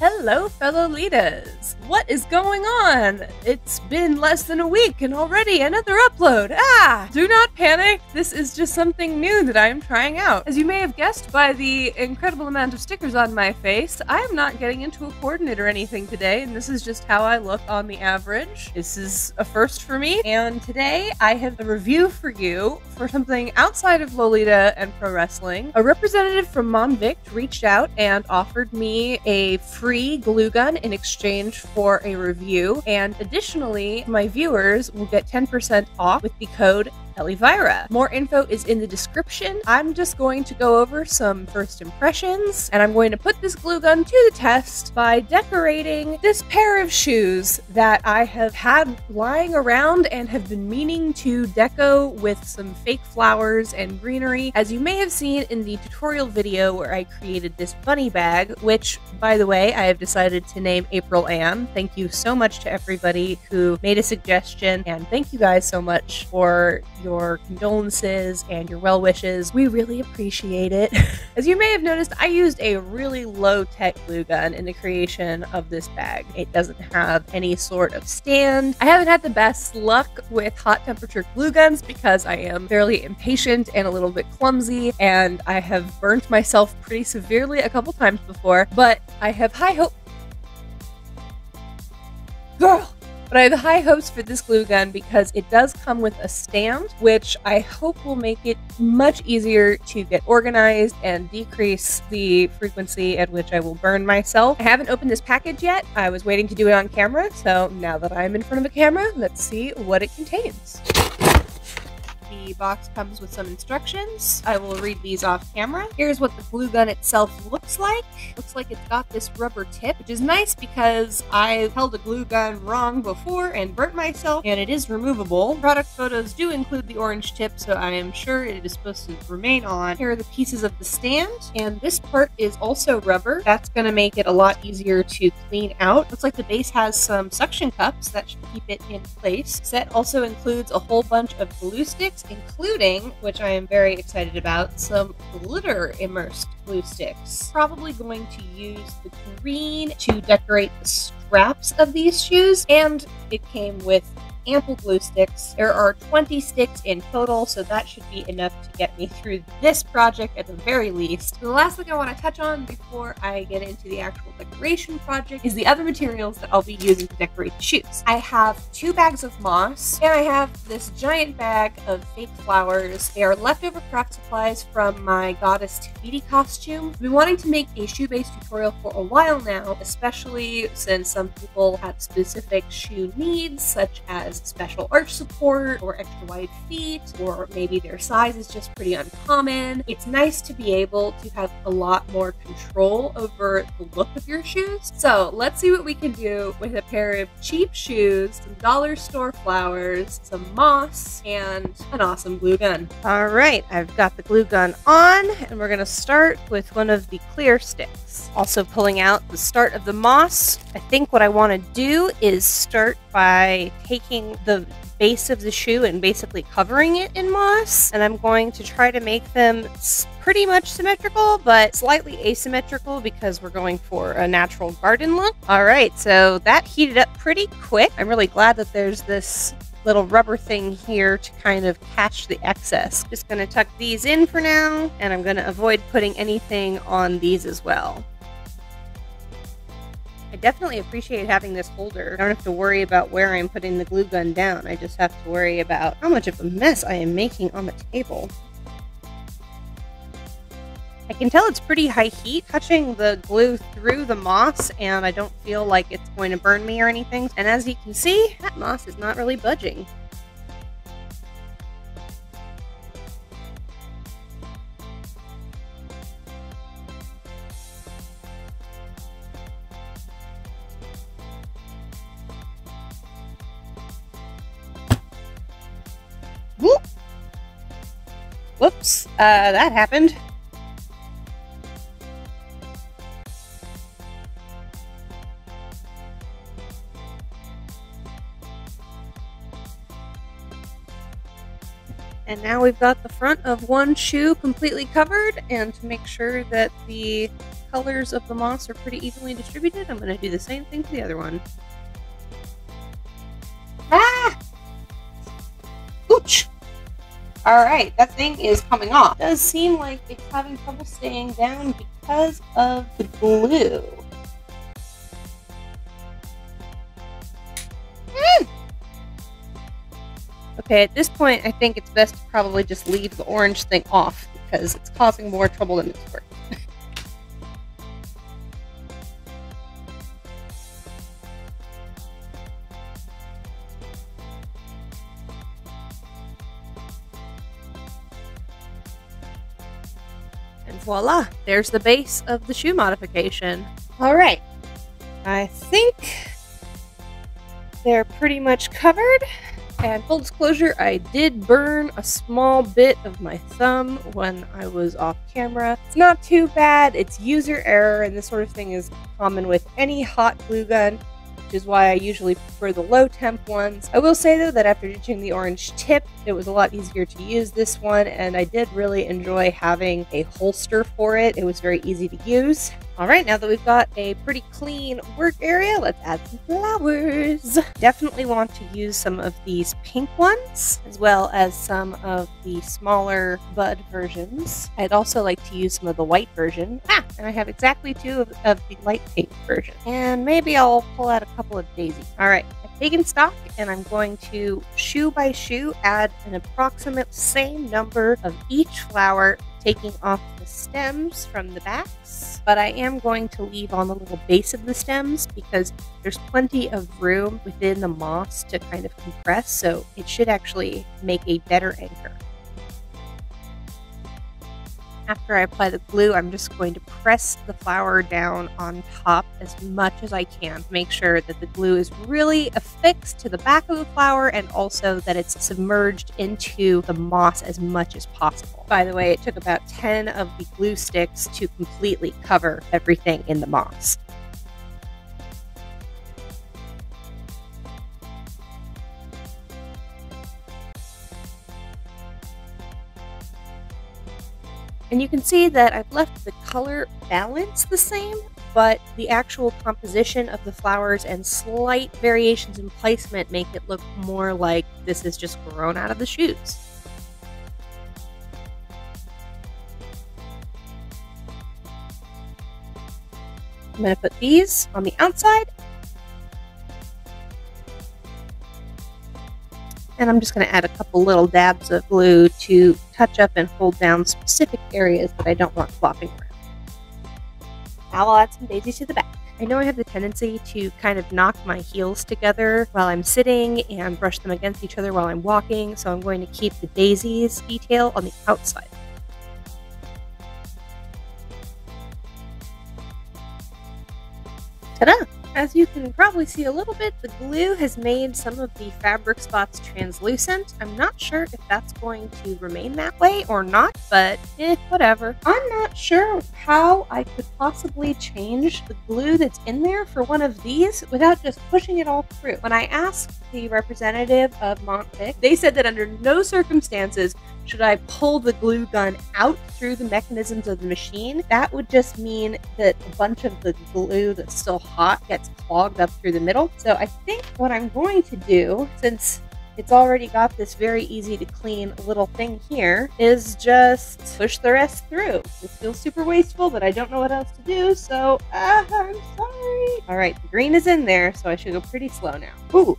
Hello, Fellow-litas! What is going on? It's been less than a week and already another upload! Do not panic! This is just something new that I am trying out. As you may have guessed by the incredible amount of stickers on my face, I am not getting into a coordinate or anything today, and this is just how I look on the average. This is a first for me, and today I have a review for you for something outside of Lolita and pro wrestling. A representative from Monvict reached out and offered me a free Gluegun in exchange for a review, and additionally, my viewers will get 10% off with the code Vyra. More info is in the description. I'm just going to go over some first impressions, and I'm going to put this Gluegun to the test by decorating this pair of shoes that I have had lying around and have been meaning to deco with some fake flowers and greenery. As you may have seen in the tutorial video where I created this bunny bag, which, by the way, I have decided to name April Ann. Thank you so much to everybody who made a suggestion, and thank you guys so much for your condolences and your well wishes. We really appreciate it. As you may have noticed, I used a really low-tech glue gun in the creation of this bag. It doesn't have any sort of stand. I haven't had the best luck with hot temperature glue guns because I am fairly impatient and a little bit clumsy, and I have burnt myself pretty severely a couple times before, but I have high hope. Girl! But I have high hopes for this glue gun because it does come with a stand, which I hope will make it much easier to get organized and decrease the frequency at which I will burn myself. I haven't opened this package yet. I was waiting to do it on camera, so now that I'm in front of a camera, let's see what it contains. The box comes with some instructions. I will read these off camera. Here's what the glue gun itself looks like. Looks like it's got this rubber tip, which is nice because I held a glue gun wrong before and burnt myself, and it is removable. Product photos do include the orange tip, so I am sure it is supposed to remain on. Here are the pieces of the stand, and this part is also rubber. That's going to make it a lot easier to clean out. Looks like the base has some suction cups that should keep it in place. Set also includes a whole bunch of glue sticks, including, which I am very excited about, some glitter immersed glue sticks. Probably going to use the green to decorate the straps of these shoes, and it came with ample glue sticks. There are 20 sticks in total, so that should be enough to get me through this project at the very least. The last thing I want to touch on before I get into the actual decoration project is the other materials that I'll be using to decorate the shoes. I have 2 bags of moss, and I have this giant bag of fake flowers. They are leftover craft supplies from my goddess Topiary costume. I've been wanting to make a shoe-based tutorial for a while now, especially since some people have specific shoe needs, such as special arch support or extra wide feet, or maybe their size is just pretty uncommon. It's nice to be able to have a lot more control over the look of your shoes. So let's see what we can do with a pair of cheap shoes, some dollar store flowers, some moss, and an awesome glue gun. Alright, I've got the glue gun on, and we're going to start with one of the clear sticks. Also pulling out the start of the moss. I think what I want to do is start by taking the base of the shoe and basically covering it in moss, and I'm going to try to make them pretty much symmetrical but slightly asymmetrical because we're going for a natural garden look. Alright, so that heated up pretty quick. I'm really glad that there's this little rubber thing here to kind of catch the excess. Just going to tuck these in for now, and I'm going to avoid putting anything on these as well. I definitely appreciate having this holder. I don't have to worry about where I'm putting the glue gun down. I just have to worry about how much of a mess I am making on the table. I can tell it's pretty high heat, touching the glue through the moss, and I don't feel like it's going to burn me or anything. And as you can see, that moss is not really budging. Whoops, that happened. And now we've got the front of one shoe completely covered, and to make sure that the colors of the moss are pretty evenly distributed, I'm going to do the same thing to the other one. Ah! Ooch! Alright, that thing is coming off. It does seem like it's having trouble staying down because of the glue. Okay, at this point, I think it's best to probably just leave the orange thing off because it's causing more trouble than it's worth. And voila, there's the base of the shoe modification. Alright, I think they're pretty much covered. And full disclosure, I did burn a small bit of my thumb when I was off camera. It's not too bad, it's user error, and this sort of thing is common with any hot glue gun, which is why I usually prefer the low temp ones. I will say though that after ditching the orange tip, it was a lot easier to use this one, and I did really enjoy having a holster for it. It was very easy to use. Alright, now that we've got a pretty clean work area, let's add some flowers. Definitely want to use some of these pink ones, as well as some of the smaller bud versions. I'd also like to use some of the white version. And I have exactly 2 of the light pink version. And maybe I'll pull out a couple of daisies. Alright, I've taken stock, and I'm going to, shoe by shoe, add an approximate same number of each flower, taking off the stems from the backs, but I am going to leave on the little base of the stems because there's plenty of room within the moss to kind of compress, so it should actually make a better anchor. After I apply the glue, I'm just going to press the flower down on top as much as I can to make sure that the glue is really affixed to the back of the flower and also that it's submerged into the moss as much as possible. By the way, it took about 10 of the glue sticks to completely cover everything in the moss. And you can see that I've left the color balance the same, but the actual composition of the flowers and slight variations in placement make it look more like this is just grown out of the shoes. I'm going to put these on the outside. And I'm just going to add a couple little dabs of glue to touch up and hold down specific areas that I don't want flopping around. Now I'll add some daisies to the back. I know I have the tendency to kind of knock my heels together while I'm sitting and brush them against each other while I'm walking, so I'm going to keep the daisies detail on the outside. Ta-da! As you can probably see a little bit, the glue has made some of the fabric spots translucent. I'm not sure if that's going to remain that way or not, but whatever. I'm not sure how I could possibly change the glue that's in there for one of these without just pushing it all through. When I asked the representative of Montpic, they said that under no circumstances should I pull the glue gun out through the mechanisms of the machine. That would just mean that a bunch of the glue that's still hot gets clogged up through the middle. So I think what I'm going to do, since it's already got this very easy to clean little thing here, is just push the rest through. This feels super wasteful, but I don't know what else to do, so I'm sorry. All right, the green is in there, so I should go pretty slow now. Ooh,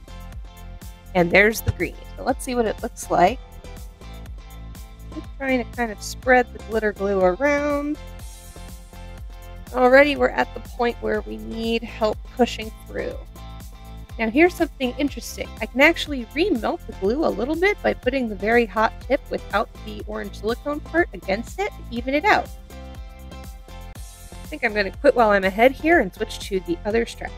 and there's the green. So let's see what it looks like. Just trying to kind of spread the glitter glue around. Already we're at the point where we need help pushing through. Now here's something interesting. I can actually remelt the glue a little bit by putting the very hot tip without the orange silicone part against it to even it out. I think I'm going to quit while I'm ahead here and switch to the other strap.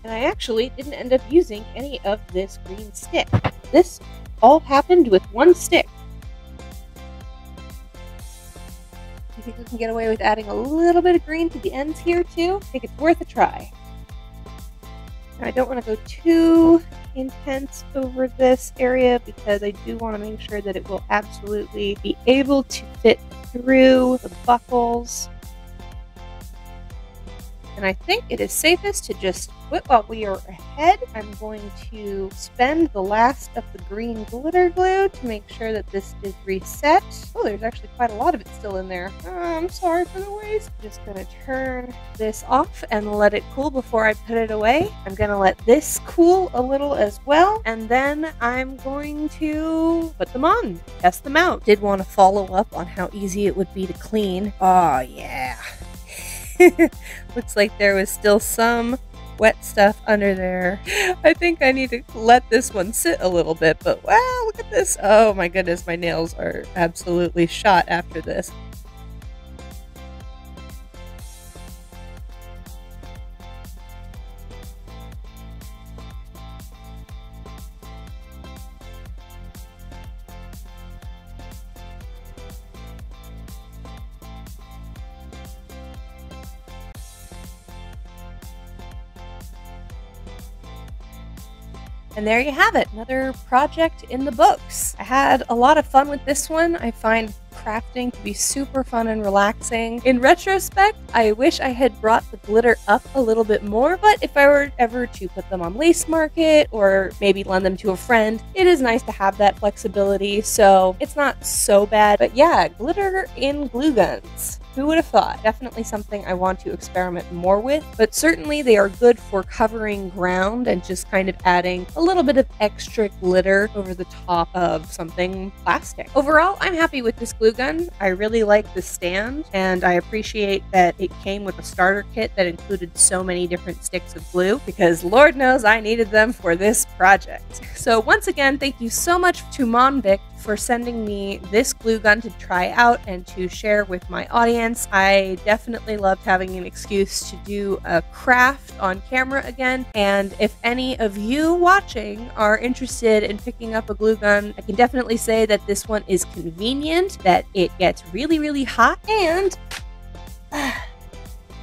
And I actually didn't end up using any of this green stick. This all happened with one stick. You think we can get away with adding a little bit of green to the ends here too? I think it's worth a try. Now, I don't want to go too intense over this area because I do want to make sure that it will absolutely be able to fit through the buckles. And I think it is safest to just quit while we are ahead. I'm going to spend the last of the green glitter glue to make sure that this is reset. Oh, there's actually quite a lot of it still in there. Oh, I'm sorry for the waste. Just gonna turn this off and let it cool before I put it away. I'm gonna let this cool a little as well, and then I'm going to put them on, test them out. Did want to follow up on how easy it would be to clean. Oh yeah. Looks like there was still some wet stuff under there. I think I need to let this one sit a little bit, but wow, look at this. Oh my goodness, my nails are absolutely shot after this. And there you have it, another project in the books. I had a lot of fun with this one. I find crafting to be super fun and relaxing. In retrospect, I wish I had brought the glitter up a little bit more, but if I were ever to put them on Lace Market or maybe lend them to a friend, it is nice to have that flexibility, so it's not so bad. But yeah, glitter in glue guns. Who would have thought? Definitely something I want to experiment more with, but certainly they are good for covering ground and just kind of adding a little bit of extra glitter over the top of something plastic. Overall, I'm happy with this glue gun. I really like the stand, and I appreciate that it came with a starter kit that included so many different sticks of glue, because Lord knows I needed them for this project. So once again, thank you so much to Mom Vic for sending me this glue gun to try out and to share with my audience. I definitely loved having an excuse to do a craft on camera again, and if any of you watching are interested in picking up a glue gun, I can definitely say that this one is convenient, that it gets really, really hot, and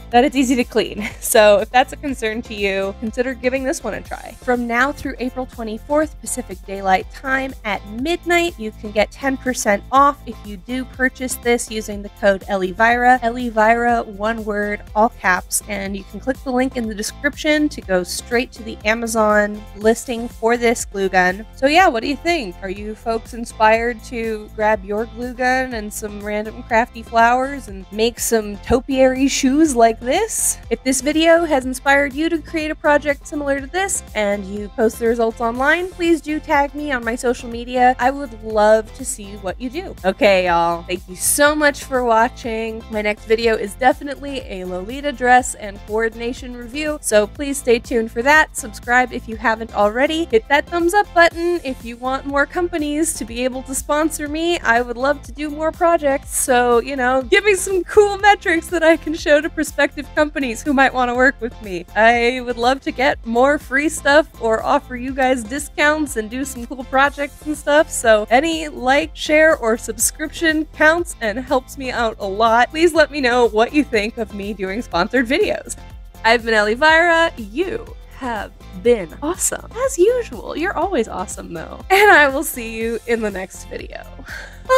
that it's easy to clean. So if that's a concern to you, consider giving this one a try. From now through April 24th, Pacific Daylight Time at midnight, you can get 10% off if you do purchase this using the code Vyra. Vyra, one word, all caps, and you can click the link in the description to go straight to the Amazon listing for this glue gun. So yeah, what do you think? Are you folks inspired to grab your glue gun and some random crafty flowers and make some topiary shoes like this? If this video has inspired you to create a project similar to this and you post the results online, please do tag me on my social media. I would love to see what you do. Okay, y'all, thank you so much for watching. My next video is definitely a Lolita dress and coordination review, so please stay tuned for that. Subscribe if you haven't already. Hit that thumbs up button if you want more companies to be able to sponsor me. I would love to do more projects, so, you know, give me some cool metrics that I can show to prospective companies who might want to work with me. I would love to get more free stuff or offer you guys discounts and do some cool projects and stuff, so any like, share, or subscription counts and helps me out a lot. Please let me know what you think of me doing sponsored videos. I've been Ellie Vyra. You have been awesome. As usual, you're always awesome though. And I will see you in the next video. Bye!